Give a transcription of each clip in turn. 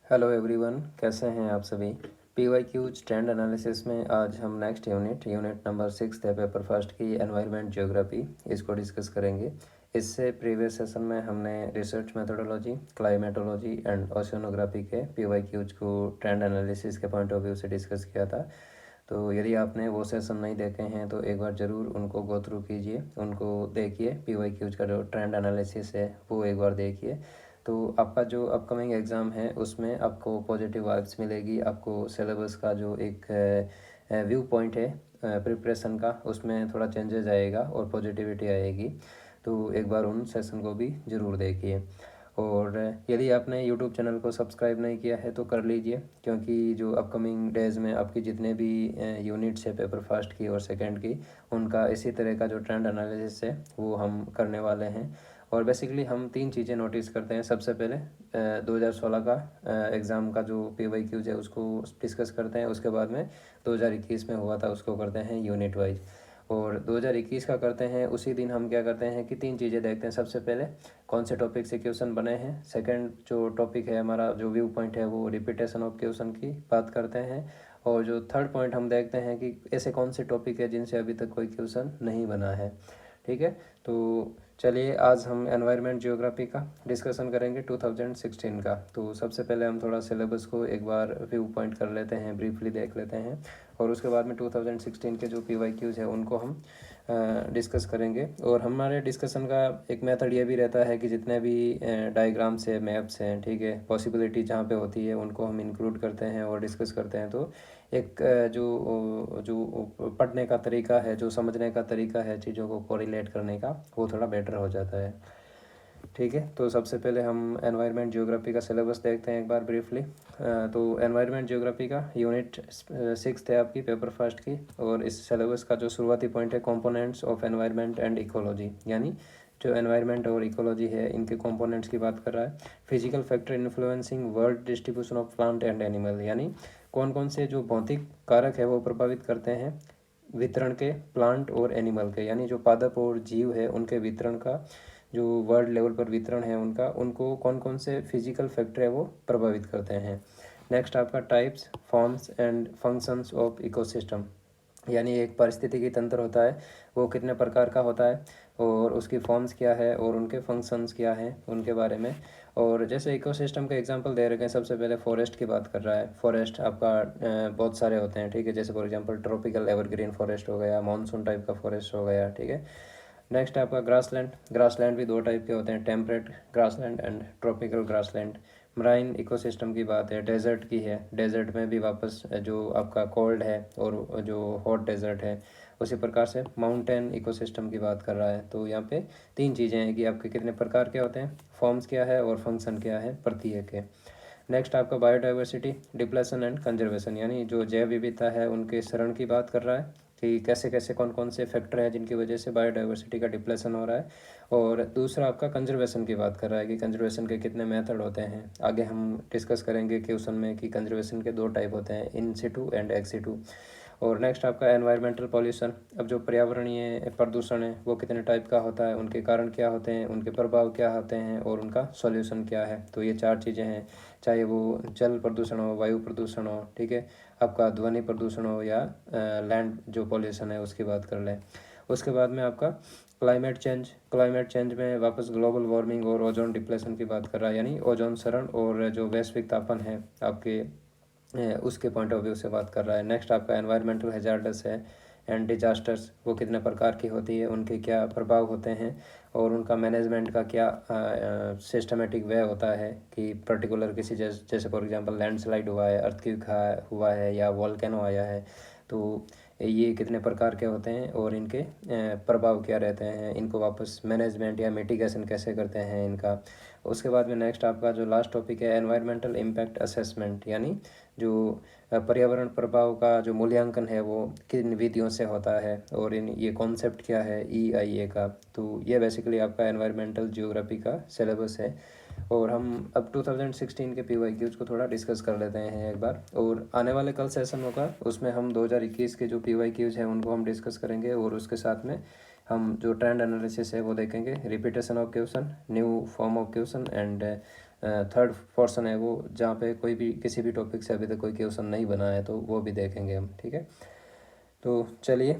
Hello everyone, कैसे हैं आप सभी। PYQs ट्रेंड एनालिसिस में आज हम नेक्स्ट यूनिट नंबर 6 है पेपर फर्स्ट की एनवायरनमेंट ज्योग्राफी, इसको डिस्कस करेंगे। इससे प्रीवियस सेशन में हमने research methodology, climatology and oceanography के PYQs को ट्रेंड एनालिसिस के पॉइंट ऑफ व्यू से डिस्कस किया था। तो यदि आपने वो सेशन नहीं देखे हैं तो एक बार ज़रूर उनको गो थ्रू कीजिए, उनको देखिए। PYQs का जो ट्रेंड एनालिसिस है वो एक बार देखिए। तो आपका जो अपकमिंग एग्ज़ाम है उसमें आपको पॉजिटिव वाइब्स मिलेगी। आपको सिलेबस का जो एक व्यू पॉइंट है प्रिपरेशन का, उसमें थोड़ा चेंजेस आएगा और पॉजिटिविटी आएगी। तो एक बार उन सेशन को भी ज़रूर देखिए। और यदि आपने यूट्यूब चैनल को सब्सक्राइब नहीं किया है तो कर लीजिए, क्योंकि जो अपकमिंग डेज़ में आपकी जितने भी यूनिट्स है पेपर फर्स्ट की और सेकंड की, उनका इसी तरह का जो ट्रेंड एनालिसिस है वो हम करने वाले हैं। और बेसिकली हम तीन चीज़ें नोटिस करते हैं। सबसे पहले 2016 का एग्ज़ाम का जो PYQs है उसको डिस्कस करते हैं। उसके बाद में 2021 में हुआ था उसको करते हैं यूनिट वाइज। और 2021 का करते हैं उसी दिन हम क्या करते हैं कि तीन चीज़ें देखते हैं। सबसे पहले कौन से टॉपिक से क्वेश्चन बने हैं। सेकंड जो टॉपिक है हमारा, जो व्यू पॉइंट है, वो रिपीटेशन ऑफ क्वेश्चन की बात करते हैं। और जो थर्ड पॉइंट हम देखते हैं कि ऐसे कौन से टॉपिक है जिनसे अभी तक कोई क्वेश्चन नहीं बना है। ठीक है, तो चलिए आज हम एनवायरनमेंट ज्योग्राफी का डिस्कशन करेंगे 2016 का। तो सबसे पहले हम थोड़ा सिलेबस को एक बार व्यू पॉइंट कर लेते हैं, ब्रीफली देख लेते हैं। और उसके बाद में 2016 के जो PYQs है उनको हम डिस्कस करेंगे। और हमारे डिस्कशन का एक मेथड ये भी रहता है कि जितने भी डायग्राम्स है, मैप्स हैं, ठीक है, पॉसिबिलिटी जहाँ पे होती है उनको हम इंक्लूड करते हैं और डिस्कस करते हैं। तो एक जो जो पढ़ने का तरीका है, जो समझने का तरीका है चीज़ों को कोरिलेट करने का, वो थोड़ा बेटर हो जाता है। ठीक है, तो सबसे पहले हम एनवायरनमेंट ज्योग्राफी का सिलेबस देखते हैं एक बार ब्रीफली। तो एनवायरनमेंट ज्योग्राफी का यूनिट 6 है आपकी पेपर फर्स्ट की। और इस सिलेबस का जो शुरुआती पॉइंट है, components of environment and ecology, यानी जो एनवायरनमेंट और इकोलॉजी है इनके कंपोनेंट्स की बात कर रहा है। Physical factor influencing world distribution of plant and animal, यानी कौन कौन से जो भौतिक कारक है वो प्रभावित करते हैं वितरण के प्लांट और एनिमल के, यानी जो पादप और जीव है उनके वितरण का, जो वर्ल्ड लेवल पर वितरण है उनका, उनको कौन कौन से फिजिकल फैक्टर है वो प्रभावित करते हैं। नेक्स्ट आपका types, forms and functions of ecosystem, यानी एक पारिस्थितिकी तंत्र होता है वो कितने प्रकार का होता है और उसकी फॉर्म्स क्या है और उनके फंक्शंस क्या हैं उनके बारे में। और जैसे इकोसिस्टम का एग्जांपल दे रखे हैं, सबसे पहले फॉरेस्ट की बात कर रहा है। फॉरेस्ट आपका बहुत सारे होते हैं, ठीक है, जैसे for example tropical evergreen forest हो गया, मानसून टाइप का फॉरेस्ट हो गया, ठीक है। नेक्स्ट आपका ग्रासलैंड। ग्रासलैंड भी दो टाइप के होते हैं, temperate grassland and tropical grassland. Marine ecosystem की बात है, डेजर्ट की है। डेजर्ट में भी वापस जो आपका कोल्ड है और जो हॉट डेजर्ट है, उसी प्रकार से माउंटेन इकोसिस्टम की बात कर रहा है। तो यहाँ पे तीन चीज़ें हैं कि आपके कितने प्रकार के होते हैं, फॉर्म्स क्या है और फंक्शन क्या है प्रत्येक के। नेक्स्ट आपका बायोडाइवर्सिटी, डिप्लेशन एंड कंजर्वेशन, यानी जो जैव विविधता है उनके शरण की बात कर रहा है कि कैसे कैसे कौन कौन से फैक्टर हैं जिनकी वजह से बायोडाइवर्सिटी का डिप्लेशन हो रहा है। और दूसरा आपका कंजर्वेशन की बात कर रहा है कि कंजर्वेशन के कितने मेथड होते हैं। आगे हम डिस्कस करेंगे क्वेश्चन में कि कंजर्वेशन के दो टाइप होते हैं, इन सिटू एंड एक्स सिटू। और नेक्स्ट आपका एनवायरमेंटल पॉल्यूशन, अब जो पर्यावरणीय प्रदूषण है वो कितने टाइप का होता है, उनके कारण क्या होते हैं, उनके प्रभाव क्या होते हैं और उनका सॉल्यूशन क्या है। तो ये चार चीज़ें हैं, चाहे वो जल प्रदूषण हो, वायु प्रदूषण हो, ठीक है, आपका ध्वनि प्रदूषण हो या लैंड जो पॉल्यूशन है उसकी बात कर लें। उसके बाद में आपका क्लाइमेट चेंज। क्लाइमेट चेंज में वापस ग्लोबल वार्मिंग और ओजोन डिप्लेशन की बात कर रहा है, यानी ओजोन क्षरण और जो वैश्विक तापन है आपके उसके पॉइंट ऑफ व्यू से बात कर रहा है। नेक्स्ट आपका एनवायरमेंटल हैजार्डस है एंड डिजास्टर्स, वो कितने प्रकार की होती है, उनके क्या प्रभाव होते हैं और उनका मैनेजमेंट का क्या सिस्टमेटिक वे होता है कि पर्टिकुलर किसी जैसे फॉर एग्जांपल लैंडस्लाइड हुआ है, अर्थक्वेक हुआ है या वॉल्केनो आया है, तो ये कितने प्रकार के होते हैं और इनके प्रभाव क्या रहते हैं, इनको वापस मैनेजमेंट या मिटिगेशन कैसे करते हैं इनका। उसके बाद में नेक्स्ट आपका जो लास्ट टॉपिक है एनवायरमेंटल इम्पैक्ट असेसमेंट, यानी जो पर्यावरण प्रभाव का जो मूल्यांकन है वो किन विधियों से होता है और इन ये कॉन्सेप्ट क्या है EIA का। तो ये बेसिकली आपका एनवायरमेंटल जियोग्राफी का सिलेबस है। और हम अब 2016 के PYQs को थोड़ा डिस्कस कर लेते हैं एक बार। और आने वाले कल सेशन होगा उसमें हम 2021 के जो PYQs हैं उनको हम डिस्कस करेंगे और उसके साथ में हम जो ट्रेंड एनालिसिस है वो देखेंगे, repetition of question, new form of question and third portion है वो जहाँ पे कोई भी किसी भी टॉपिक से अभी तक कोई क्वेश्चन नहीं बना है तो वो भी देखेंगे हम, ठीक है। तो चलिए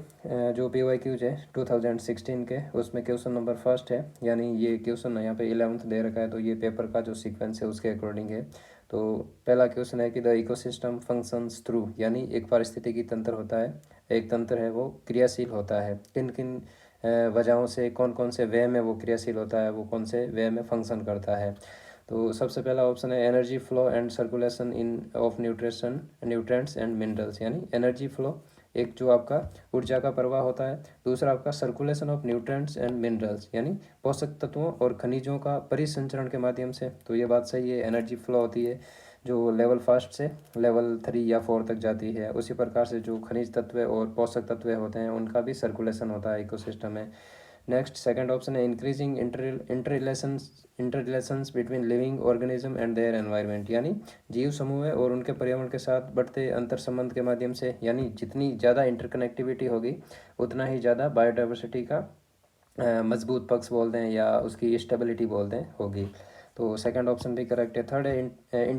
जो PYQs है 2016 के उसमें क्वेश्चन नंबर फर्स्ट है, यानी ये क्वेश्चन यहाँ पे 11th दे रखा है तो ये पेपर का जो सीक्वेंस है उसके अकॉर्डिंग है। तो पहला क्वेश्चन है कि द इकोसिस्टम फंक्शंस थ्रू, यानी एक पारिस्थितिकी तंत्र होता है, एक तंत्र है वो क्रियाशील होता है, किन किन वजहों से, कौन कौन से वे में वो क्रियाशील होता है, वो कौन से वे में फंक्शन करता है। तो सबसे पहला ऑप्शन है energy flow and circulation in of nutrients and minerals, यानी एनर्जी फ्लो एक जो आपका ऊर्जा का प्रवाह होता है, दूसरा आपका circulation of nutrients and minerals, यानी पोषक तत्वों और खनिजों का परिसंचरण के माध्यम से। तो ये बात सही है, एनर्जी फ्लो होती है जो लेवल फर्स्ट से लेवल 3 या 4 तक जाती है। उसी प्रकार से जो खनिज तत्व और पोषक तत्व होते हैं उनका भी सर्कुलेशन होता है इकोसिस्टम में। नेक्स्ट सेकंड ऑप्शन है increasing inter relations between living organism and their environment, यानी जीव समूह है और उनके पर्यावरण के साथ बढ़ते अंतर संबंध के माध्यम से, यानी जितनी ज़्यादा इंटरकनेक्टिविटी होगी उतना ही ज़्यादा बायोडाइवर्सिटी का मजबूत पक्ष बोलते हैं या उसकी स्टेबिलिटी बोलते हैं होगी। तो सेकंड ऑप्शन भी करेक्ट है। थर्ड है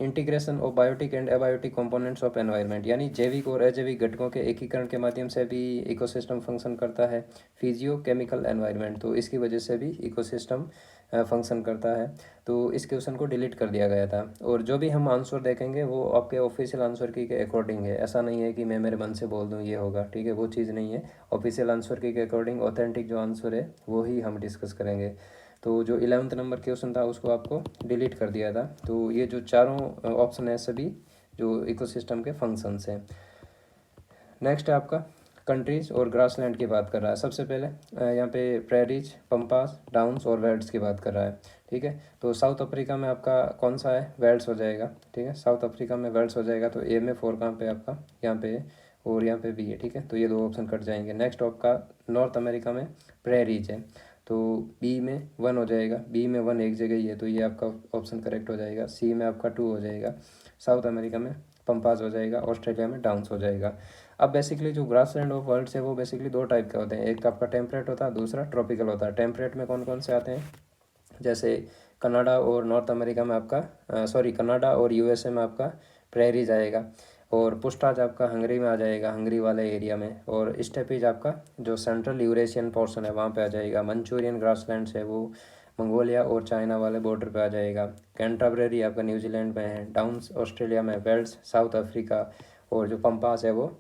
integration of biotic and abiotic components of environment, यानी जैविक और अजैविक घटकों के एकीकरण के माध्यम से भी इकोसिस्टम फंक्शन करता है। फिजियो केमिकल एनवायरनमेंट, तो इसकी वजह से भी इकोसिस्टम फंक्शन करता है। तो इस क्वेश्चन को डिलीट कर दिया गया था, और जो भी हम आंसर देखेंगे वो आपके ऑफिशियल आंसर की के अकॉर्डिंग है, ऐसा नहीं है कि मैं मेरे मन से बोल दूँ ये होगा, ठीक है, वो चीज़ नहीं है। ऑफिशियल आंसर की के अकॉर्डिंग ऑथेंटिक जो आंसर है वो ही हम डिस्कस करेंगे। तो जो 11th नंबर क्वेश्चन था उसको आपको डिलीट कर दिया था। तो ये जो चारों ऑप्शन है सभी जो इकोसिस्टम के फंक्शंस हैं। नेक्स्ट है आपका कंट्रीज़ और ग्रासलैंड की बात कर रहा है। सबसे पहले यहाँ पे प्रेरीज, पम्पास, डाउन्स और वेल्ड्स की बात कर रहा है, ठीक है। तो साउथ अफ्रीका में आपका कौन सा है, वेल्ड्स हो जाएगा, ठीक है, साउथ अफ्रीका में वेल्ड्स हो जाएगा। तो ए में 4 कहाँ पे आपका, यहाँ पे, और यहाँ पे भी है, ठीक है, तो ये दो ऑप्शन कट जाएंगे। नेक्स्ट आपका नॉर्थ अमेरिका में प्रेरीज है, तो बी में 1 हो जाएगा, बी में 1 एक जगह ही है तो ये आपका ऑप्शन करेक्ट हो जाएगा। सी में आपका 2 हो जाएगा, साउथ अमेरिका में पंपास हो जाएगा, ऑस्ट्रेलिया में डाउन्स हो जाएगा। अब बेसिकली जो ग्रासलैंड ऑफ वर्ल्ड्स है वो बेसिकली दो टाइप के होते हैं, एक आपका टेम्परेट होता है, दूसरा ट्रॉपिकल होता है। टेम्परेट में कौन कौन से आते हैं, जैसे कनाडा और नॉर्थ अमेरिका में आपका कनाडा और यूएसए में आपका प्रेरीज आएगा, और पुस्टाज आपका हंगरी में आ जाएगा, हंगरी वाले एरिया में, और स्टेपीज आपका जो सेंट्रल यूरेशियन पोर्शन है वहाँ पे आ जाएगा। मंचूरियन ग्रासलैंड्स है वो मंगोलिया और चाइना वाले बॉर्डर पे आ जाएगा। कैंटरबरी आपका न्यूजीलैंड में है, डाउन्स ऑस्ट्रेलिया में, वेल्स साउथ अफ्रीका, और जो पंपास है वो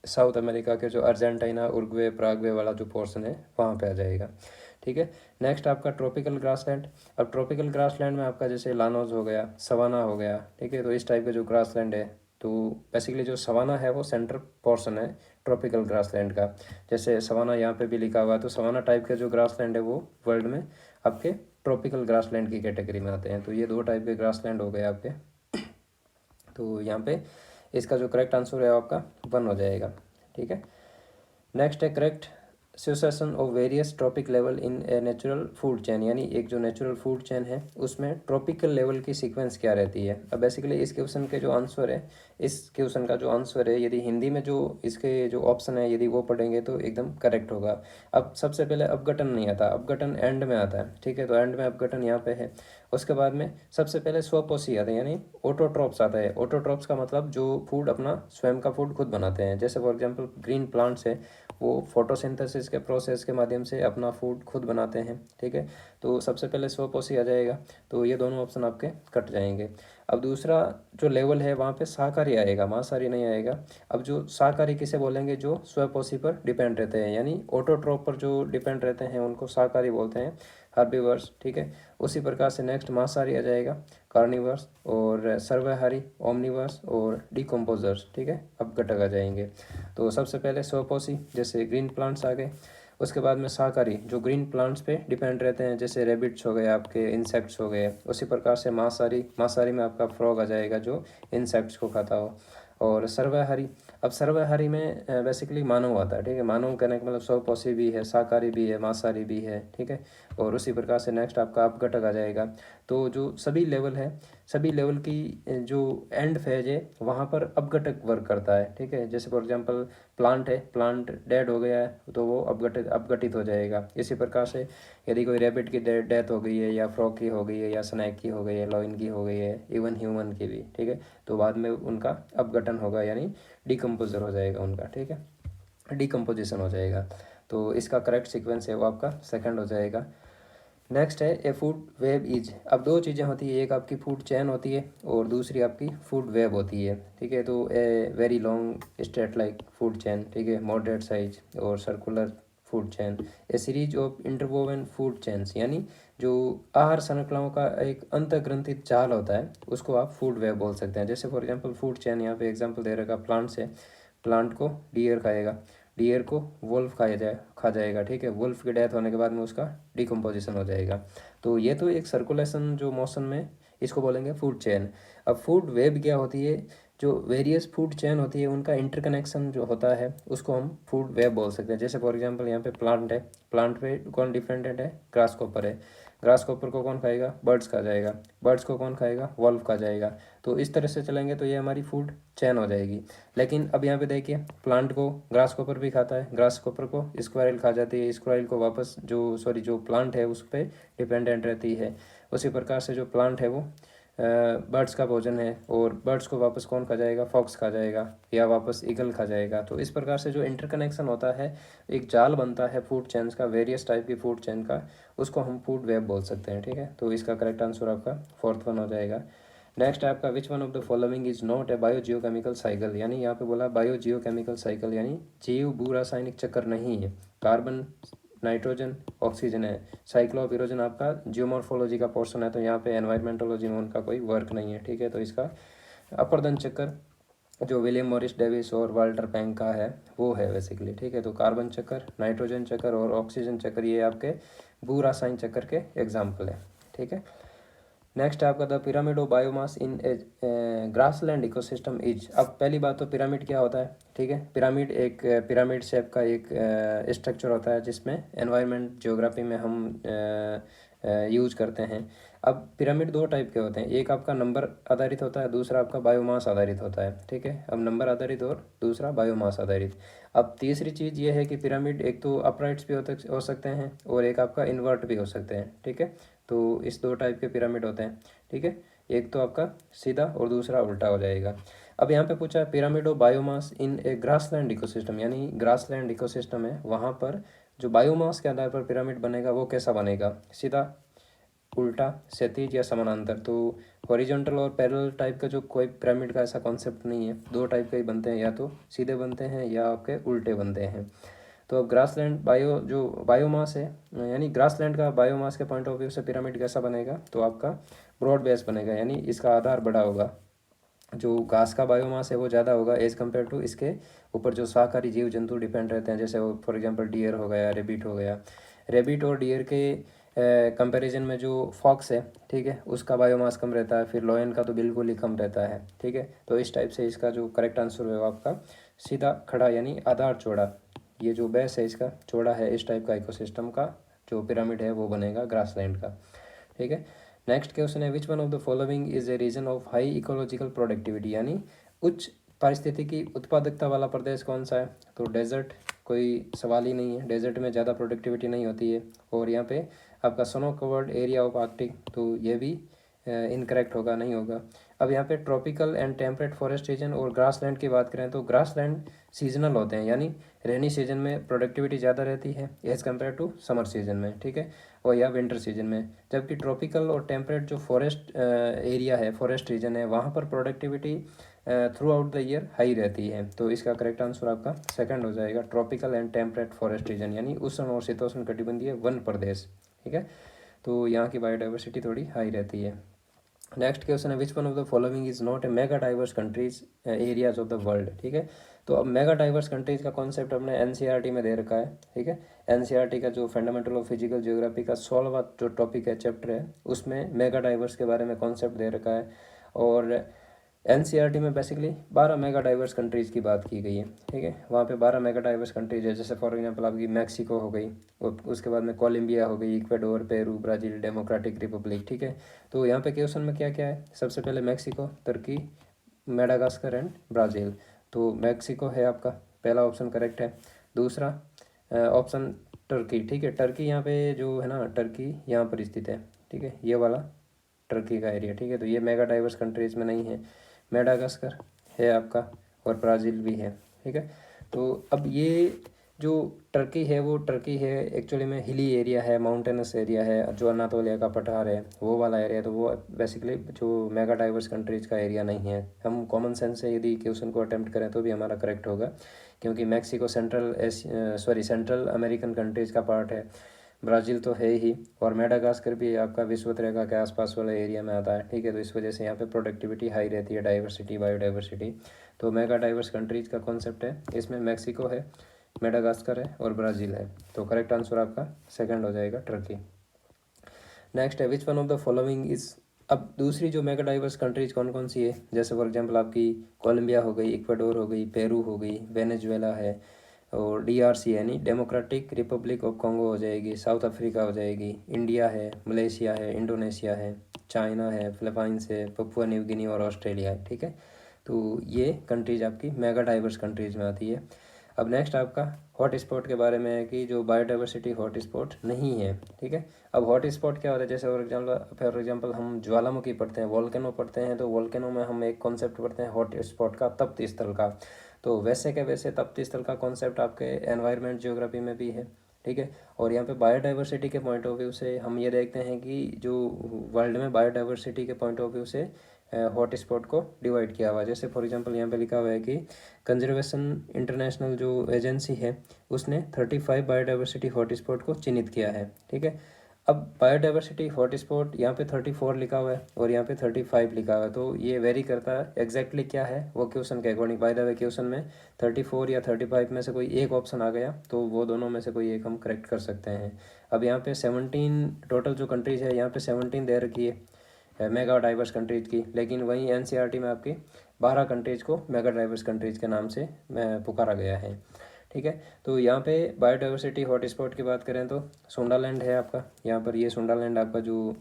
साउथ अमेरिका के जो अर्जेंटीना, उरुग्वे, पराग्वे वाला जो पोर्शन है वहाँ पे आ जाएगा, ठीक है। नेक्स्ट आपका ट्रॉपिकल ग्रासलैंड। अब ट्रॉपिकल ग्रासलैंड में आपका जैसे लानोज हो गया, सवाना हो गया, ठीक है, तो इस टाइप के जो ग्रासलैंड है, तो बेसिकली जो सवाना है वो सेंटर पोर्शन है ट्रॉपिकल ग्रासलैंड का। जैसे सवाना यहाँ पे भी लिखा हुआ है, तो सवाना टाइप के जो ग्रासलैंड है वो वर्ल्ड में आपके ट्रॉपिकल ग्रासलैंड की कैटेगरी में आते हैं। तो ये दो टाइप के ग्रासलैंड हो गए आपके। तो यहाँ पे इसका जो करेक्ट आंसर है आपका 1 हो जाएगा, ठीक है। नेक्स्ट है correct succession of various trophic level in a natural food chain, यानी एक जो नेचुरल फूड चेन है उसमें ट्रॉपिकल लेवल की सीक्वेंस क्या रहती है। अब बेसिकली इस क्वेश्चन के जो आंसर है, इस क्वेश्चन का जो आंसर है, यदि हिंदी में जो इसके जो ऑप्शन है यदि वो पढ़ेंगे तो एकदम करेक्ट होगा। अब सबसे पहले अपघटन नहीं आता, अपघटन एंड में आता है, ठीक है, तो एंड में अपघटन यहाँ पे है। उसके बाद में सबसे पहले स्वपोषी आता है, यानी ऑटोट्रॉप्स आता है। ऑटोट्रॉप्स का मतलब जो फूड अपना स्वयं का फूड खुद बनाते हैं, जैसे फॉर एग्जांपल ग्रीन प्लांट्स है वो फोटोसिंथेसिस के प्रोसेस के माध्यम से अपना फूड खुद बनाते हैं, ठीक है। तो सबसे पहले स्वपोषी आ जाएगा, तो ये दोनों ऑप्शन आपके कट जाएंगे। अब दूसरा जो लेवल है वहाँ पे शाकाहारी आएगा, मांसाहारी नहीं आएगा। अब जो शाकाहारी किसे बोलेंगे, जो स्वपोषी पर डिपेंड रहते हैं, यानी ऑटोट्रॉप पर जो डिपेंड रहते हैं उनको शाकाहारी बोलते हैं, हर्बीवर्स, ठीक है। उसी प्रकार से नेक्स्ट मांसाहारी आ जाएगा, कार्निवर्स, और सर्वहारी, ओमनिवर्स और डिकम्पोजर्स, ठीक है, अब घटक आ जाएंगे। तो सबसे पहले स्वपोषी जैसे ग्रीन प्लांट्स आ गए, उसके बाद में शाकाहारी जो ग्रीन प्लांट्स पे डिपेंड रहते हैं, जैसे रेबिट्स हो गए, आपके इंसेक्ट्स हो गए। उसी प्रकार से मांसाहारी में आपका फ्रॉग आ जाएगा जो इंसेक्ट्स को खाता हो। और सर्वाहारी, अब सर्वाहारी में बेसिकली मानव आता है, ठीक है, मानव कहने का मतलब स्वपोषी भी है, शाकाहारी भी है, मांसाहारी भी है, ठीक है। और उसी प्रकार से नेक्स्ट आपका अपघटक आ जाएगा। तो जो सभी लेवल है, सभी लेवल की जो एंड फेज है वहाँ पर अपघटक वर्क करता है, ठीक है। जैसे फॉर एग्जांपल प्लांट है, प्लांट डेड हो गया है तो वो अपघटित हो जाएगा। इसी प्रकार से यदि कोई रैबिट की डेथ हो गई है, या फ्रॉग की हो गई है, या स्नैक की हो गई है, लॉइन की हो गई है, इवन ह्यूमन की भी, ठीक है, तो बाद में उनका अपघटन होगा, यानी डिकम्पोजर हो जाएगा उनका, ठीक है, डिकम्पोजिशन हो जाएगा। तो इसका करेक्ट सीक्वेंस है वो आपका सेकंड हो जाएगा। नेक्स्ट है ए फूड वेब इज। अब दो चीज़ें होती है, एक आपकी फूड चेन होती है और दूसरी आपकी फूड वेब होती है, ठीक है। तो a very long straight like food chain, ठीक है, मॉडरेट साइज और circular food chain, A series of interwoven food chains, यानी जो आहार श्रृंखलाओं का एक अंतर्ग्रंथित जाल होता है उसको आप फूड वेब बोल सकते हैं। जैसे फॉर एग्जांपल फूड चेन, यहाँ पे एग्जांपल दे रखा प्लांट से, प्लांट को डियर खाएगा, डियर को वुल्फ खा जाएगा, ठीक है। वुल्फ की डेथ होने के बाद में उसका डिकम्पोजिशन हो जाएगा। तो ये तो एक सर्कुलेशन जो मोशन में, इसको बोलेंगे फूड चेन। अब फूड वेब क्या होती है, जो वेरियस फूड चेन होती है उनका इंटरकनेक्शन जो होता है उसको हम फूड वेब बोल सकते हैं। जैसे फॉर एग्जांपल यहाँ पे प्लांट है, प्लांट पे कौन डिपेंडेंट है, ग्रासकॉपर है, ग्रासकॉपर को कौन खाएगा, बर्ड्स खा जाएगा, बर्ड्स को कौन खाएगा, वॉल्फ खा जाएगा। तो इस तरह से चलेंगे तो ये हमारी फूड चेन हो जाएगी। लेकिन अब यहाँ पे देखिए प्लांट को ग्रासकॉपर भी खाता है, ग्रासकॉपर को स्क्वायरल खा जाती है, स्क्वायरल को वापस जो प्लांट है उस पर डिपेंडेंट रहती है। उसी प्रकार से जो प्लांट है वो बर्ड्स का भोजन है, और बर्ड्स को वापस कौन खा जाएगा, फॉक्स खा जाएगा, या वापस ईगल खा जाएगा। तो इस प्रकार से जो इंटरकनेक्शन होता है, एक जाल बनता है फूड चेन्स का, वेरियस टाइप की फूड चेन का, उसको हम फूड वेब बोल सकते हैं, ठीक है। तो इसका करेक्ट आंसर आपका फोर्थ वन हो जाएगा। नेक्स्ट है आपका विच one of the following is not a biogeochemical cycle, यानी यहाँ पे बोला बायोजियोकेमिकल साइकिल, यानी जीव भू रासायनिक चक्र नहीं है। कार्बन, नाइट्रोजन, ऑक्सीजन है। साइक्लो ऑफ इरोजन आपका जियोमॉर्फोलॉजी का पोर्शन है, तो यहाँ पे एनवायरमेंटोलॉजी में उनका कोई वर्क नहीं है, ठीक है। तो इसका अपर्दन चक्र जो विलियम मॉरिस डेविस और वाल्टर पैंक का है वो है बेसिकली, ठीक है। तो कार्बन चक्र, नाइट्रोजन चक्र और ऑक्सीजन चक्र ये आपके भू रासायनिक चक्र के एग्जाम्पल है, ठीक है। नेक्स्ट है आपका the pyramid of biomass in A grassland ecosystem is. अब पहली बात तो पिरामिड क्या होता है, ठीक है। पिरामिड एक पिरामिड शेप का एक स्ट्रक्चर होता है जिसमें एनवायरनमेंट ज्योग्राफी में हम यूज करते हैं। अब पिरामिड दो टाइप के होते हैं, एक आपका नंबर आधारित होता है, दूसरा आपका बायोमास आधारित होता है, ठीक है। अब नंबर आधारित और दूसरा बायोमास आधारित। अब तीसरी चीज़ ये है कि पिरामिड एक तो अपराइट्स भी हो सकते हैं और एक आपका इन्वर्ट भी हो सकते हैं, ठीक है। तो इस दो टाइप के पिरामिड होते हैं, ठीक है। एक तो आपका सीधा और दूसरा उल्टा हो जाएगा। अब यहाँ पे पूछा है pyramid of biomass in A grassland ecosystem, यानी ग्रासलैंड इकोसिस्टम है वहाँ पर जो बायोमास के आधार पर पिरामिड बनेगा वो कैसा बनेगा, सीधा, उल्टा, क्षैतिज या समानांतर। तो हॉरिजॉन्टल और पैरेलल टाइप का जो कोई पिरामिड का ऐसा कॉन्सेप्ट नहीं है, दो टाइप के ही बनते हैं, या तो सीधे बनते हैं या आपके उल्टे बनते हैं। तो अब ग्रासलैंड जो बायोमास है, यानी ग्रासलैंड का बायोमास के पॉइंट ऑफ व्यू से पिरामिड कैसा बनेगा, तो आपका ब्रॉड बेस बनेगा, यानी इसका आधार बड़ा होगा। जो घास का बायोमास है वो ज़्यादा होगा एज़ कम्पेयर टू इसके ऊपर जो शाकाहारी जीव जंतु डिपेंड रहते हैं, जैसे वो फॉर एग्जांपल डियर हो गया, रेबिट हो गया। रेबिट और डियर के कंपैरिजन में जो फॉक्स है, ठीक है, उसका बायोमास कम रहता है, फिर लॉयन का तो बिल्कुल ही कम रहता है, ठीक है। तो इस टाइप से इसका जो करेक्ट आंसर है वो आपका सीधा खड़ा, यानी आधार चौड़ा, ये जो बेस है इसका चौड़ा है, इस टाइप का इकोसिस्टम का जो पिरामिड है वो बनेगा ग्रासलैंड का, ठीक है। नेक्स्ट क्वेश्चन है which one of the following is a reason of high ecological productivity, यानी उच्च पारिस्थितिकी उत्पादकता वाला प्रदेश कौन सा है, तो डेजर्ट, कोई सवाल ही नहीं है, डेजर्ट में ज़्यादा प्रोडक्टिविटी नहीं होती है। और यहाँ पे आपका snow covered area of Arctic, तो ये भी इनकरेक्ट होगा, नहीं होगा। अब यहाँ पे tropical and temperate forest region और ग्रासलैंड की बात करें तो ग्रासलैंड सीजनल होते हैं, यानी रेनी सीजन में प्रोडक्टिविटी ज़्यादा रहती है as compare to summer season में, ठीक है, और या विंटर सीजन में। जबकि ट्रॉपिकल और टेम्परेट जो फॉरेस्ट एरिया है, फॉरेस्ट रीजन है, वहाँ पर productivity through out the year high रहती है। तो इसका करेक्ट आंसर आपका सेकंड हो जाएगा, tropical and temperate forest region, यानी उष्ण और शीतोष्ण कटिबंधीय वन प्रदेश, ठीक है। तो यहाँ की बायोडाइवर्सिटी थोड़ी हाई रहती है। नेक्स्ट क्वेश्चन है which one of the following is not a mega diverse countries areas of the world, ठीक है। तो अब मेगा डाइवर्स कंट्रीज का कॉन्सेप्ट हमने एनसीईआरटी में दे रखा है, ठीक है। एनसीईआरटी का जो फंडामेंटल ऑफ फिजिकल ज्योग्राफी का 16वां जो टॉपिक है, चैप्टर है, उसमें मेगा डाइवर्स के बारे में कॉन्सेप्ट दे रखा है। और एनसीईआरटी में बेसिकली 12 मेगा डाइवर्स कंट्रीज़ की बात की गई है, ठीक है। वहाँ पे 12 मेगा डाइवर्स कंट्रीज है, जैसे फॉर एग्जांपल आपकी मैक्सिको हो गई, और उसके बाद में कोलंबिया हो गई, Ecuador, Peru, Brazil, democratic Republic, ठीक है। तो यहाँ पे क्वेश्चन में क्या क्या है, सबसे पहले Mexico, Turkey, Madagascar and Brazil. तो मैक्सिको है आपका पहला ऑप्शन करेक्ट है। दूसरा ऑप्शन टर्की, ठीक है। टर्की यहाँ पे जो है ना, टर्की यहाँ पर स्थित है, ठीक है, ये वाला टर्की का एरिया, ठीक है। तो ये मेगा डाइवर्स कंट्रीज़ में नहीं है। मेडागास्कर है आपका, और ब्राज़ील भी है, ठीक है। तो अब ये जो टर्की है, वो टर्की है एक्चुअली में हिली एरिया है, माउंटेनस एरिया है, जो अनातोलिया का पठार है वो वाला एरिया। तो वो बेसिकली जो मेगा डाइवर्स कंट्रीज़ का एरिया नहीं है। हम कॉमन सेंस से यदि क्वेश्चन को अटेम्प्ट करें तो भी हमारा करेक्ट होगा, क्योंकि मैक्सिको सेंट्रल अमेरिकन कंट्रीज़ का पार्ट है, ब्राज़ील तो है ही, और मेडागास्कर भी आपका विश्वरेखा के आसपास वाले एरिया में आता है, ठीक है। तो इस वजह से यहाँ पे प्रोडक्टिविटी हाई रहती है, डाइवर्सिटी, बायोडाइवर्सिटी। तो मेगा डाइवर्स कंट्रीज का कॉन्सेप्ट है, इसमें मैक्सिको है, मेडागास्कर है और ब्राज़ील है। तो करेक्ट आंसर आपका सेकंड हो जाएगा, टर्की। नेक्स्ट है, which one of the following is. अब दूसरी जो मेगा डाइवर्स कंट्रीज कौन कौन सी है, जैसे फॉर एग्जांपल आपकी कोलंबिया हो गई, इक्वाडोर हो गई, पेरू हो गई, वेनेजुएला है, और डीआरसी यानी डेमोक्रेटिक रिपब्लिक ऑफ कॉन्गो हो जाएगी, साउथ अफ्रीका हो जाएगी, इंडिया है, मलेशिया है, इंडोनेशिया है, चाइना है, फिलीपाइंस है, पपुआ न्यू गिनी और ऑस्ट्रेलिया है, ठीक है। तो ये कंट्रीज आपकी मेगा डाइवर्स कंट्रीज में आती है। अब नेक्स्ट आपका हॉट स्पॉट के बारे में है कि जो बायोडाइवर्सिटी हॉट स्पॉट नहीं है, ठीक है। अब हॉट स्पॉट क्या होता है, जैसे फॉर एग्जांपल हम ज्वालामुखी पढ़ते हैं, वोल्केनो पढ़ते हैं, तो वोल्केनो में हम एक कॉन्सेप्ट पढ़ते हैं हॉट स्पॉट का, तप्त स्थल का। तो वैसे के वैसे तप्त स्थल का कॉन्सेप्ट आपके एनवायरनमेंट ज्योग्राफी में भी है, ठीक है। और यहाँ पे बायोडाइवर्सिटी के पॉइंट ऑफ व्यू से हम ये देखते हैं कि जो वर्ल्ड में बायोडाइवर्सिटी के पॉइंट ऑफ व्यू से हॉट स्पॉट को डिवाइड किया हुआ है। जैसे फॉर एग्जांपल यहाँ पे लिखा हुआ है कि कंजर्वेशन इंटरनेशनल जो एजेंसी है, उसने 35 बायोडाइवर्सिटी हॉट स्पॉट को चिन्हित किया है, ठीक है। अब बायोडाइवर्सिटी हॉटस्पॉट यहाँ पे 34 लिखा हुआ है और यहाँ पे 35 लिखा हुआ है, तो ये वेरी करता है एग्जैक्टली क्या है वो क्वेश्चन के according. By the way question में 34 या 35 में से कोई एक ऑप्शन आ गया तो वो दोनों में से कोई एक हम करेक्ट कर सकते हैं। अब यहाँ पे 17 टोटल जो कंट्रीज है, यहाँ पे 17 दे रखी है मेगा डाइवर्स कंट्रीज की, लेकिन वहीं एनसीईआरटी में आपकी 12 कंट्रीज को मेगा डाइवर्स कंट्रीज के नाम से पुकारा गया है, ठीक है। तो यहाँ पे बायोडाइवर्सिटी हॉटस्पॉट की बात करें तो सुंडालैंड है आपका, यहाँ पर ये सुंडालैंड आपका जो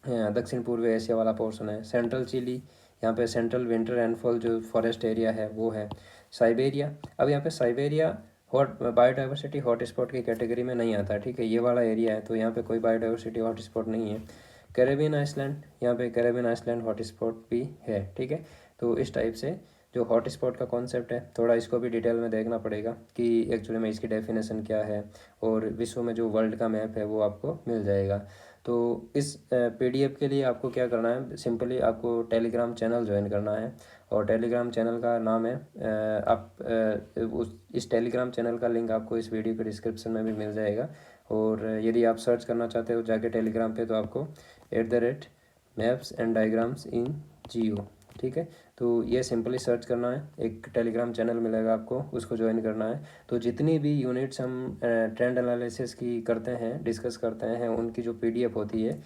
दक्षिण पूर्व एशिया वाला पोर्शन है। सेंट्रल चिली, यहाँ पे सेंट्रल विंटर रेनफॉल जो फॉरेस्ट एरिया है वो है। साइबेरिया, अब यहाँ पे साइबेरिया हॉट बायोडाइवर्सिटी हॉटस्पॉट की कैटेगरी में नहीं आता, ठीक है, ये वाला एरिया है, तो यहाँ पे कोई बायोडाइवर्सिटी हॉटस्पॉट नहीं है। कैरेबियन आइसलैंड, यहाँ पे कैरेबियन आइसलैंड हॉटस्पॉट भी है, ठीक है। तो इस टाइप से जो हॉट स्पॉट का कॉन्सेप्ट है, थोड़ा इसको भी डिटेल में देखना पड़ेगा कि एक्चुअली में इसकी डेफिनेशन क्या है, और विश्व में जो वर्ल्ड का मैप है वो आपको मिल जाएगा। तो इस पीडीएफ के लिए आपको क्या करना है, सिंपली आपको टेलीग्राम चैनल ज्वाइन करना है, और टेलीग्राम चैनल का नाम है इस टेलीग्राम चैनल का लिंक आपको इस वीडियो के डिस्क्रिप्शन में भी मिल जाएगा। और यदि आप सर्च करना चाहते हो जाके टेलीग्राम पे, तो आपको @maps and diagrams in geo, ठीक है। तो ये सिंपली सर्च करना है, एक टेलीग्राम चैनल मिलेगा आपको, उसको ज्वाइन करना है। तो जितनी भी यूनिट्स हम ट्रेंड एनालिसिस की करते हैं, डिस्कस करते हैं, उनकी जो पीडीएफ होती है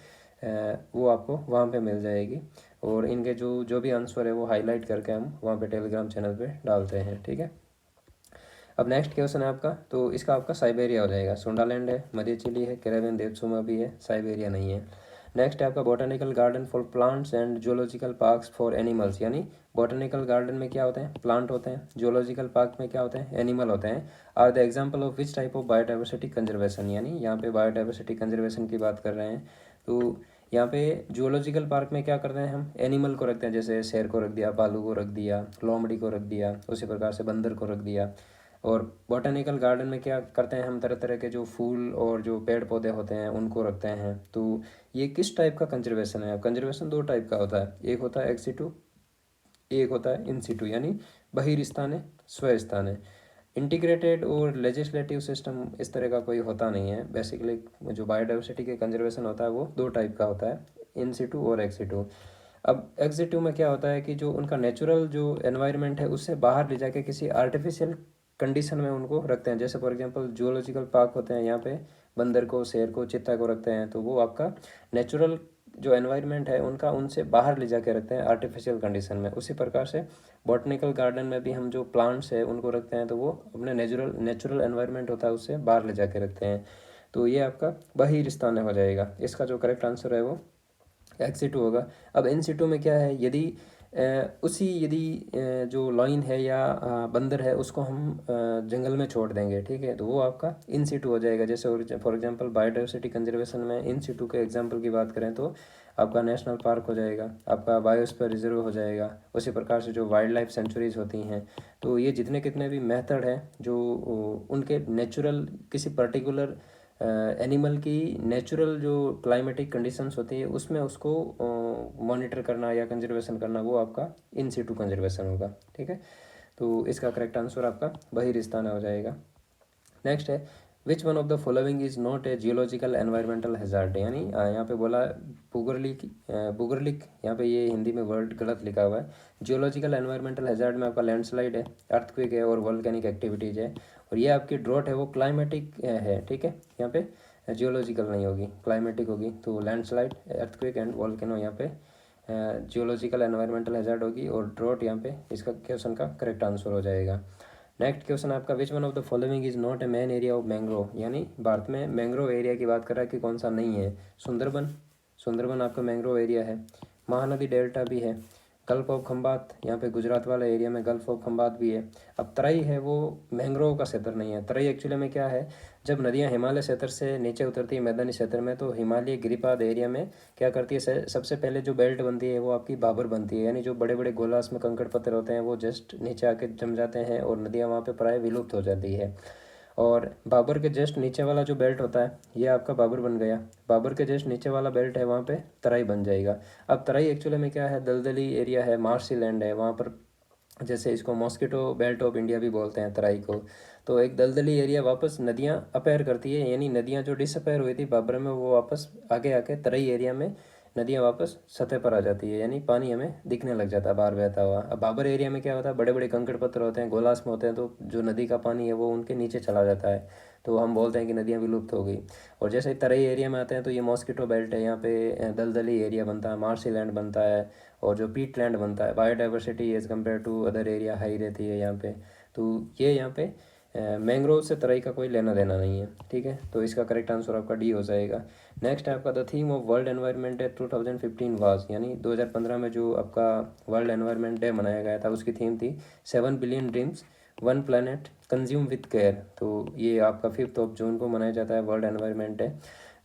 वो आपको वहाँ पे मिल जाएगी, और इनके जो जो भी आंसर है वो हाईलाइट करके हम वहाँ पे टेलीग्राम चैनल पे डालते हैं, ठीक है। अब नेक्स्ट क्वेश्चन है आपका, तो इसका आपका साइबेरिया हो जाएगा। सुंडालैंड है, मध्य चिली है, कैरेबियन द्वीपसमूह भी है, साइबेरिया नहीं है। नेक्स्ट है आपका botanical garden for plants and zoological parks for animals, यानी बॉटनिकल गार्डन में क्या होते हैं, प्लांट होते हैं, जूलॉजिकल पार्क में क्या होते हैं, एनिमल होते हैं। Are the example of which type of biodiversity conservation, यानी यहाँ पे बायोडाइवर्सिटी कंजर्वेशन की बात कर रहे हैं। तो यहाँ पे जूलॉजिकल पार्क में क्या करते हैं, हम एनिमल को रखते हैं, जैसे शेर को रख दिया, भालू को रख दिया, लोमड़ी को रख दिया, उसी प्रकार से बंदर को रख दिया। और बॉटनिकल गार्डन में क्या करते हैं, हम तरह तरह के जो फूल और जो पेड़ पौधे होते हैं उनको रखते हैं। तो ये किस टाइप का कंजर्वेशन है, कंजर्वेशन दो टाइप का होता है, एक होता है एक्सिटू, एक होता है इन सिटू, यानी बहिर्स्थान है, स्वस्थान है। इंटीग्रेटेड और लेजिस्लेटिव सिस्टम इस तरह का कोई होता नहीं है। बेसिकली जो बायोडाइवर्सिटी के कंजर्वेशन होता है वो दो टाइप का होता है, इन सिटू और एक्सिटू। अब एक्सिटू में क्या होता है कि जो उनका नेचुरल जो एनवायरनमेंट है उससे बाहर ले जाके किसी आर्टिफिशियल कंडीशन में उनको रखते हैं। जैसे फॉर एग्जांपल जूलॉजिकल पार्क होते हैं, यहाँ पे बंदर को, शेर को, चीता को रखते हैं, तो वो आपका नेचुरल जो एनवायरनमेंट है उनका उनसे बाहर ले जाके रखते हैं आर्टिफिशियल कंडीशन में। उसी प्रकार से बॉटनिकल गार्डन में भी हम जो प्लांट्स है उनको रखते हैं तो वो अपने नेचुरल एनवायरनमेंट होता है उससे बाहर ले जाके रखते हैं। तो ये आपका बहिर्स्थान हो जाएगा। इसका जो करेक्ट आंसर है वो एक्स2 होगा। अब इन2 में क्या है, यदि यदि जो लॉइन है या बंदर है उसको हम जंगल में छोड़ देंगे, ठीक है, तो वो आपका इन2 हो जाएगा। जैसे फॉर एग्जांपल बायोडाइवर्सिटी कंजर्वेशन में इन2 के एग्जांपल की बात करें तो आपका नेशनल पार्क हो जाएगा, आपका बायोस्फीयर रिजर्व हो जाएगा। उसी प्रकार से जो वाइल्ड लाइफ सेंचुरीज होती हैं, तो ये जितने कितने भी मेथड हैं जो उनके नेचुरल किसी पर्टिकुलर एनिमल की नेचुरल जो क्लाइमेटिक कंडीशंस होती है उसमें उसको मॉनिटर करना या कंजर्वेशन करना, वो आपका इन2 कंजर्वेशन होगा, ठीक है। तो इसका करेक्ट आंसर आपका बहिर्स्थान हो जाएगा। नेक्स्ट है which one of the following is not a geological environmental hazard, यानी यहाँ पे बोला भूगोलिक यहाँ पे ये हिंदी में वर्ड गलत लिखा हुआ है। जियोलॉजिकल एनवायरमेंटल हैजार्ड में आपका लैंडस्लाइड है, अर्थक्वेक है और वोल्केनिक एक्टिविटीज़ है। और ये आपकी ड्रॉट है वो क्लाइमेटिक है, ठीक है। यहाँ पे जियोलॉजिकल नहीं होगी, क्लाइमेटिक होगी। तो लैंडस्लाइड, अर्थक्वेक एंड वोल्केनो यहाँ पे जियोलॉजिकल एनवायरमेंटल हैजार्ड होगी और ड्रॉट यहाँ पे इसका क्वेश्चन का करेक्ट आंसर हो जाएगा। नेक्स्ट क्वेश्चन आपका विच one of the following is not a main area of mangrove, यानी भारत में मैंग्रोव एरिया की बात कर रहा है कि कौन सा नहीं है। सुंदरबन आपका मैंग्रोव एरिया है। महानदी डेल्टा भी है। गल्फ ऑफ खंबात, यहाँ पे गुजरात वाला एरिया में गल्फ ऑफ खंबात भी है। अब तराई है वो मैंग्रोव का क्षेत्र नहीं है। तराई एक्चुअली में क्या है, जब नदियाँ हिमालय क्षेत्र से नीचे उतरती है मैदानी क्षेत्र में, तो हिमालय गिरिपाद एरिया में क्या करती है, सबसे पहले जो बेल्ट बनती है वो आपकी भाबर बनती है, यानी जो बड़े बड़े गोलास में कंकड़ पत्थर होते हैं वो जस्ट नीचे आके जम जाते हैं और नदियाँ वहाँ पे प्राय विलुप्त हो जाती है। और बाबर के जस्ट नीचे वाला जो बेल्ट होता है ये आपका बाबर बन गया। बाबर के जस्ट नीचे वाला बेल्ट है वहाँ पे तराई बन जाएगा। अब तराई एक्चुअली में क्या है, दलदली एरिया है, मार्शी लैंड है वहाँ पर, जैसे इसको मॉस्किटो बेल्ट ऑफ इंडिया भी बोलते हैं तराई को। तो एक दलदली एरिया वापस नदियाँ अपेयर करती है, यानी नदियाँ जो डिसअपेयर हुई थी बाबर में वो वापस आगे आके तराई एरिया में नदियाँ वापस सतह पर आ जाती है, यानी पानी हमें दिखने लग जाता है बाहर बहता हुआ। अब बाबर एरिया में क्या होता है, बड़े बड़े कंकड़ पत्थर होते हैं, गोलास में होते हैं, तो जो नदी का पानी है वो उनके नीचे चला जाता है, तो हम बोलते हैं कि नदियाँ विलुप्त हो गई। और जैसे तराई एरिया में आते हैं तो ये मॉस्किटो बेल्ट है, यहाँ पे दलदली एरिया बनता है, मार्शी लैंड बनता है और जो पीट लैंड बनता है। Biodiversity as compare to other area high रहती है यहाँ पे। तो ये यहाँ पे मैंग्रोव से तराई का कोई लेना देना नहीं है, ठीक है। तो इसका करेक्ट आंसर आपका डी हो जाएगा। नेक्स्ट है आपका the theme of world environment day 2015 was, यानी 2015 में जो आपका वर्ल्ड एनवायरनमेंट डे मनाया गया था उसकी थीम थी 7 billion dreams 1 planet consume with care. तो ये आपका 5 जून को मनाया जाता है वर्ल्ड एनवायरनमेंट डे।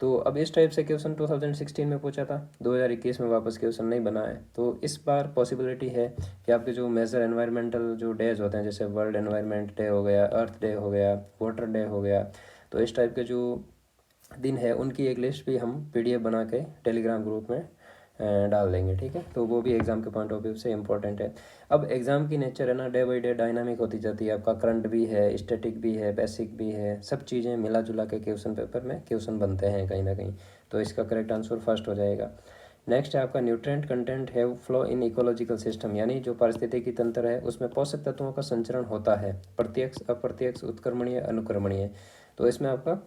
तो अब इस टाइप से क्वेश्चन 2016 में पूछा था, 2021 में वापस क्वेश्चन नहीं बना है। तो इस बार पॉसिबिलिटी है कि आपके जो मेजर एनवायरमेंटल जो डेज होते हैं, जैसे वर्ल्ड एनवायरनमेंट डे हो गया, अर्थ डे हो गया, वाटर डे हो गया, तो इस टाइप के जो दिन है उनकी एक लिस्ट भी हम PDF बना के टेलीग्राम ग्रुप में डाल देंगे, ठीक है। तो वो भी एग्ज़ाम के पॉइंट ऑफ व्यू से इंपॉर्टेंट है। अब एग्ज़ाम की नेचर है ना, डे बाई डे डायनामिक होती जाती है। आपका करंट भी है, स्टैटिक भी है, बेसिक भी है, सब चीज़ें मिला जुला के क्वेश्चन पेपर में क्वेश्चन बनते हैं कहीं ना कहीं। तो इसका करेक्ट आंसर फर्स्ट हो जाएगा। नेक्स्ट है आपका nutrient content have flow in ecological system, यानी जो पारिस्थितिकी तंत्र है उसमें पोषक तत्वों का संचरण होता है, प्रत्यक्ष अप्रत्यक्ष, उत्क्रमणीय अनुक्रमणीय। तो इसमें आपका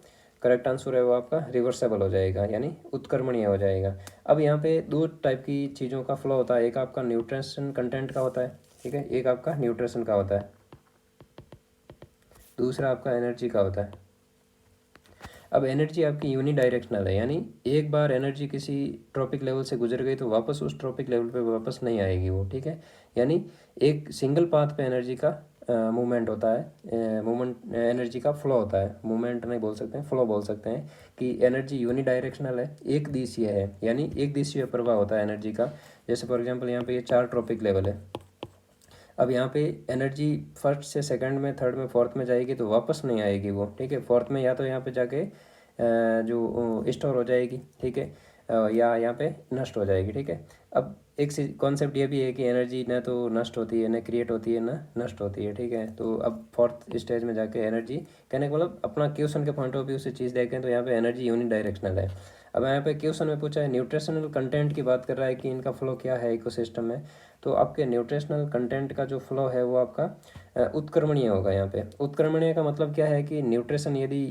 करेक्ट आंसर है वो आपका रिवर्सेबल हो जाएगा, यानी उत्क्रमणीय हो जाएगा। अब यहाँ पे दो टाइप की चीज़ों का फ्लो होता है, एक आपका न्यूट्रिशन कंटेंट का होता है, ठीक है, एक आपका न्यूट्रिशन का होता है, दूसरा आपका एनर्जी का होता है। अब एनर्जी आपकी यूनिडायरेक्शनल है, यानी एक बार एनर्जी किसी ट्रॉपिक लेवल से गुजर गई तो वापस उस ट्रॉपिक लेवल पे वापस नहीं आएगी वो, ठीक है। यानी एक सिंगल पाथ पे एनर्जी का मूवमेंट होता है, मूवमेंट एनर्जी का फ्लो होता है, मूवमेंट नहीं बोल सकते हैं, फ्लो बोल सकते हैं कि एनर्जी यूनिडायरेक्शनल है, एक दिशीय है, यानी एक दिशीय प्रवाह होता है एनर्जी का। जैसे फॉर एग्जांपल यहाँ पे ये 4 ट्रॉपिक लेवल है। अब यहाँ पे एनर्जी फर्स्ट से सेकंड में, थर्ड में, फोर्थ में जाएगी तो वापस नहीं आएगी वो, ठीक है। फोर्थ में या तो यहाँ पे जाके जो स्टोर हो जाएगी, ठीक है, या यहाँ पे नष्ट हो जाएगी, ठीक है। अब एक कॉन्सेप्ट ये भी है कि एनर्जी न तो नष्ट होती है, न क्रिएट होती है, न नष्ट होती है, ठीक है। तो अब फोर्थ स्टेज में जाके एनर्जी, कहने का मतलब अपना क्वेश्चन के पॉइंट ऑफ व्यू से चीज़ देखें तो यहाँ पे एनर्जी यूनिडायरेक्शनल है। अब यहाँ पे क्वेश्चन में पूछा है न्यूट्रिशनल कंटेंट की बात कर रहा है कि इनका फ्लो क्या है इकोसिस्टम में। तो आपके न्यूट्रिशनल कंटेंट का जो फ्लो है वो आपका उत्क्रमणीय होगा। यहाँ पे उत्क्रमणीय का मतलब क्या है कि न्यूट्रिशन यदि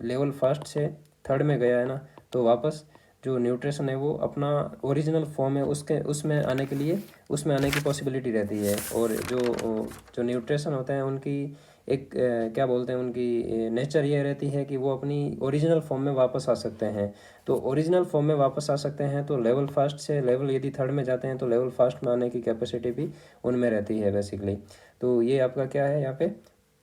लेवल फर्स्ट से थर्ड में गया है ना, तो वापस जो न्यूट्रिशन है वो अपना ओरिजिनल फॉर्म है उसमें आने के लिए उसमें आने की पॉसिबिलिटी रहती है। और जो न्यूट्रिशन होते हैं उनकी एक क्या बोलते हैं, उनकी नेचर ये रहती है कि वो अपनी ओरिजिनल फॉर्म में वापस आ सकते हैं। तो ओरिजिनल फॉर्म में वापस आ सकते हैं तो लेवल फर्स्ट से लेवल यदि थर्ड में जाते हैं तो लेवल फर्स्ट में आने की कैपेसिटी भी उनमें रहती है बेसिकली। तो ये आपका क्या है यहाँ पे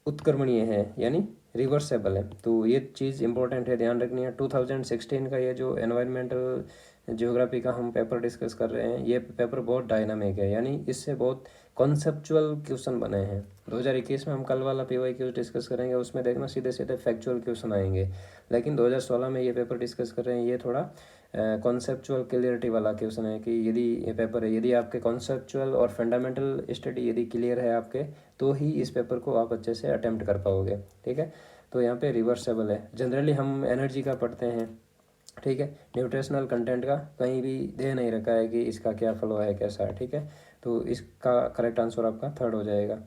उत्क्रमणीय है यानी रिवर्सेबल है। तो ये चीज़ इंपॉर्टेंट है, ध्यान रखनी है। 2016 का ये जो एनवायरमेंटल ज्योग्राफी का हम पेपर डिस्कस कर रहे हैं, ये पेपर बहुत डायनामिक है, यानी इससे बहुत कॉन्सेप्चुअल क्वेश्चन बने हैं। 2021 में हम कल वाला PYQ डिस्कस करेंगे, उसमें देखना सीधे सीधे फैक्चुअल क्वेश्चन आएंगे। लेकिन 2016 में ये पेपर डिस्कस कर रहे हैं, ये थोड़ा कॉन्सेप्चुअल क्लियरिटी वाला क्वेश्चन है कि यदि ये पेपर है, यदि आपके कॉन्सेप्चुअल और फंडामेंटल स्टडी यदि क्लियर है आपके, तो ही इस पेपर को आप अच्छे से अटेम्प्ट कर पाओगे। ठीक है, तो यहाँ पे रिवर्सेबल है। जनरली हम एनर्जी का पढ़ते हैं, ठीक है, न्यूट्रिशनल कंटेंट का कहीं भी दे नहीं रखा है कि इसका क्या फ्लो है कैसा है। ठीक है, तो इसका करेक्ट आंसर आपका थर्ड हो जाएगा।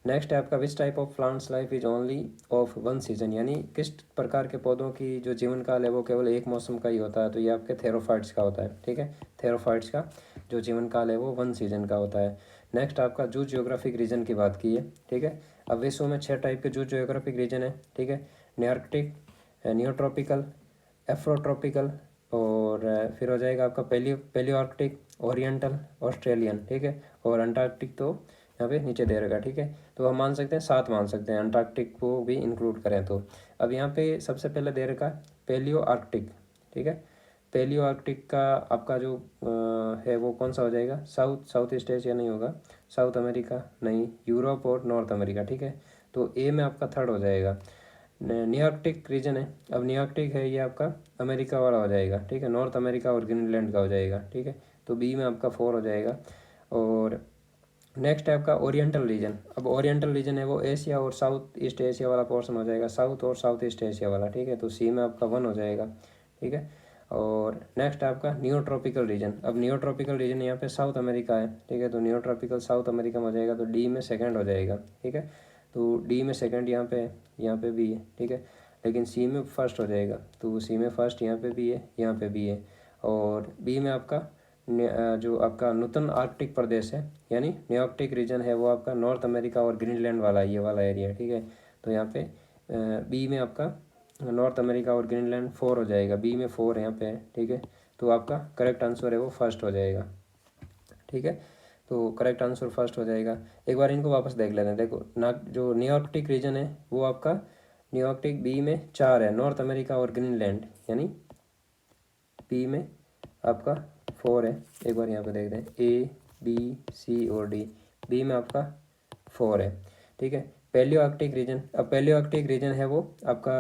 नेक्स्ट है आपका विच type of plants life is only of one season, यानी किस प्रकार के पौधों की जो जीवन काल है वो केवल एक मौसम का ही होता है। तो ये आपके थेरोफाइट्स का होता है। ठीक है, थेरोफाइट्स का जो जीवन काल है वो वन सीजन का होता है। नेक्स्ट आपका जू जियोग्राफिक रीजन की बात की है। ठीक है, अब विश्व में 6 टाइप के जू जियोग्राफिक रीजन है। ठीक है, नियार्कटिक, नियोट्रॉपिकल, एफ्रोट्रॉपिकल और फिर हो जाएगा आपका पेलियो आर्कटिक, ओरिएंटल, ऑस्ट्रेलियन। ठीक है, और अंटार्कटिक तो यहाँ पे नीचे दे रखा। ठीक है, तो हम मान सकते हैं 7 मान सकते हैं, अंटार्कटिक को भी इंक्लूड करें तो। अब यहाँ पे सबसे पहले दे रखा पेलियो आर्कटिक। ठीक है, पेलियो आर्कटिक का आपका जो है वो कौन सा हो जाएगा, साउथ ईस्ट एशिया नहीं होगा, साउथ अमेरिका नहीं, यूरोप और नॉर्थ अमेरिका। ठीक है, तो ए में आपका थर्ड हो जाएगा। न्यूआर्कटिक रीजन है, अब न्यूआर्कटिक है ये आपका अमेरिका वाला हो जाएगा। ठीक है, नॉर्थ अमेरिका और ग्रीनलैंड का हो जाएगा। ठीक है, तो बी में आपका 4 हो जाएगा। और नेक्स्ट है आपका ओरिएंटल रीजन। अब ओरिएंटल रीजन है वो एशिया और साउथ ईस्ट एशिया वाला पोर्शन हो जाएगा, साउथ और साउथ ईस्ट एशिया वाला। ठीक है, तो सी में आपका 1 हो जाएगा। ठीक है, और नेक्स्ट आपका नियो ट्रॉपिकल रीजन। अब नियो ट्रॉपिकल रीजन यहाँ पे साउथ अमेरिका है। ठीक है, तो नियो ट्रॉपिकल साउथ अमेरिका में हो जाएगा, तो डी में सेकंड हो जाएगा। ठीक है, तो डी में सेकंड यहाँ पे भी है। ठीक है, लेकिन सी में फर्स्ट हो जाएगा, तो सी में फर्स्ट यहाँ पे भी है, यहाँ पे भी है। और बी में आपका जो आपका नूतन आर्कटिक प्रदेश है यानी न्यूआर्कटिक रीजन है वो आपका नॉर्थ अमेरिका और ग्रीनलैंड वाला ये वाला एरिया है। ठीक है, तो यहाँ पे बी में आपका नॉर्थ अमेरिका और ग्रीनलैंड 4 हो जाएगा, बी में 4 यहाँ पे है। ठीक है, तो आपका करेक्ट आंसर है वो फर्स्ट हो जाएगा। ठीक है, तो करेक्ट आंसर फर्स्ट हो जाएगा। एक बार इनको वापस देख लेते हैं। देखो ना, जो न्यूआर्कटिक रीजन है वो आपका न्यूआर्कटिक बी में 4 है, नॉर्थ अमेरिका और ग्रीनलैंड यानी बी में आपका 4 है। एक बार यहाँ पे देखते हैं, ए बी सी और डी, बी में आपका 4 है। ठीक है, पैलियो आर्कटिक रीजन, अब पैलियो आर्कटिक रीजन है वो आपका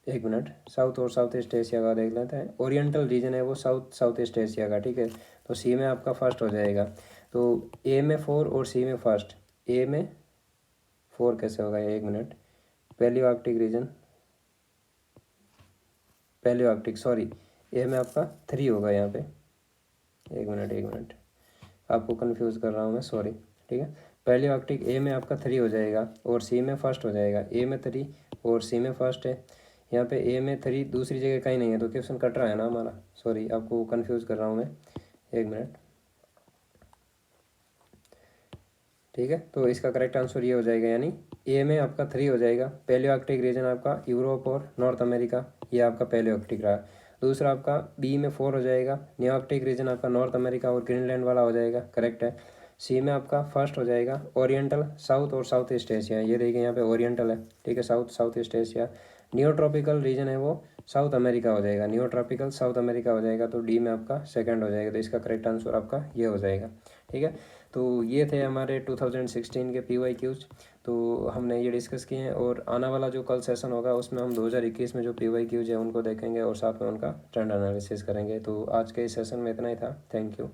एक मिनट, साउथ और साउथ ईस्ट एशिया का देख लेते हैं। ओरिएंटल रीजन है वो साउथ ईस्ट एशिया का। ठीक है, तो सी में आपका फर्स्ट हो जाएगा। तो ए में 4 और सी में फर्स्ट, ए में 4 कैसे होगा, एक minute, palaearctic region, palaearctic sorry, A में आपका 3 होगा यहाँ पे। एक मिनट आपको कंफ्यूज कर रहा हूँ मैं, सॉरी। ठीक है, पैलियो आर्कटिक ए में आपका 3 हो जाएगा और सी में फर्स्ट हो जाएगा। ए में 3 और सी में फर्स्ट है। यहाँ पे ए में 3 दूसरी जगह कहीं नहीं है, तो क्वेश्चन कट रहा है ना हमारा, सॉरी आपको कंफ्यूज कर रहा हूँ मैं, एक मिनट। ठीक है, तो इसका करेक्ट आंसर ये हो जाएगा, यानी ए में आपका 3 हो जाएगा। पैलियो आर्कटिक रीजन आपका यूरोप और नॉर्थ अमेरिका, ये आपका पैलियो आर्कटिक रहा। दूसरा आपका बी में 4 हो जाएगा, न्यू आर्कटिक रीजन आपका नॉर्थ अमेरिका और ग्रीनलैंड वाला हो जाएगा, करेक्ट है। सी में आपका फर्स्ट हो जाएगा ओरिएंटल, साउथ और साउथ ईस्ट एशिया, ये देखिए यहाँ पे ओरिएंटल है। ठीक है, south east Asia. New tropical region है वो साउथ अमेरिका हो जाएगा, न्यू ट्रॉपिकल साउथ अमेरिका हो जाएगा, तो डी में आपका सेकंड हो जाएगा। तो इसका करेक्ट आंसर आपका ये हो जाएगा। ठीक है, तो ये थे हमारे 2016 के PYQs, तो हमने ये डिस्कस किए हैं। और आने वाला जो कल सेशन होगा उसमें हम 2021 में जो PYQs है उनको देखेंगे और साथ में उनका ट्रेंड एनालिसिस करेंगे। तो आज के इस सेशन में इतना ही था, थैंक यू।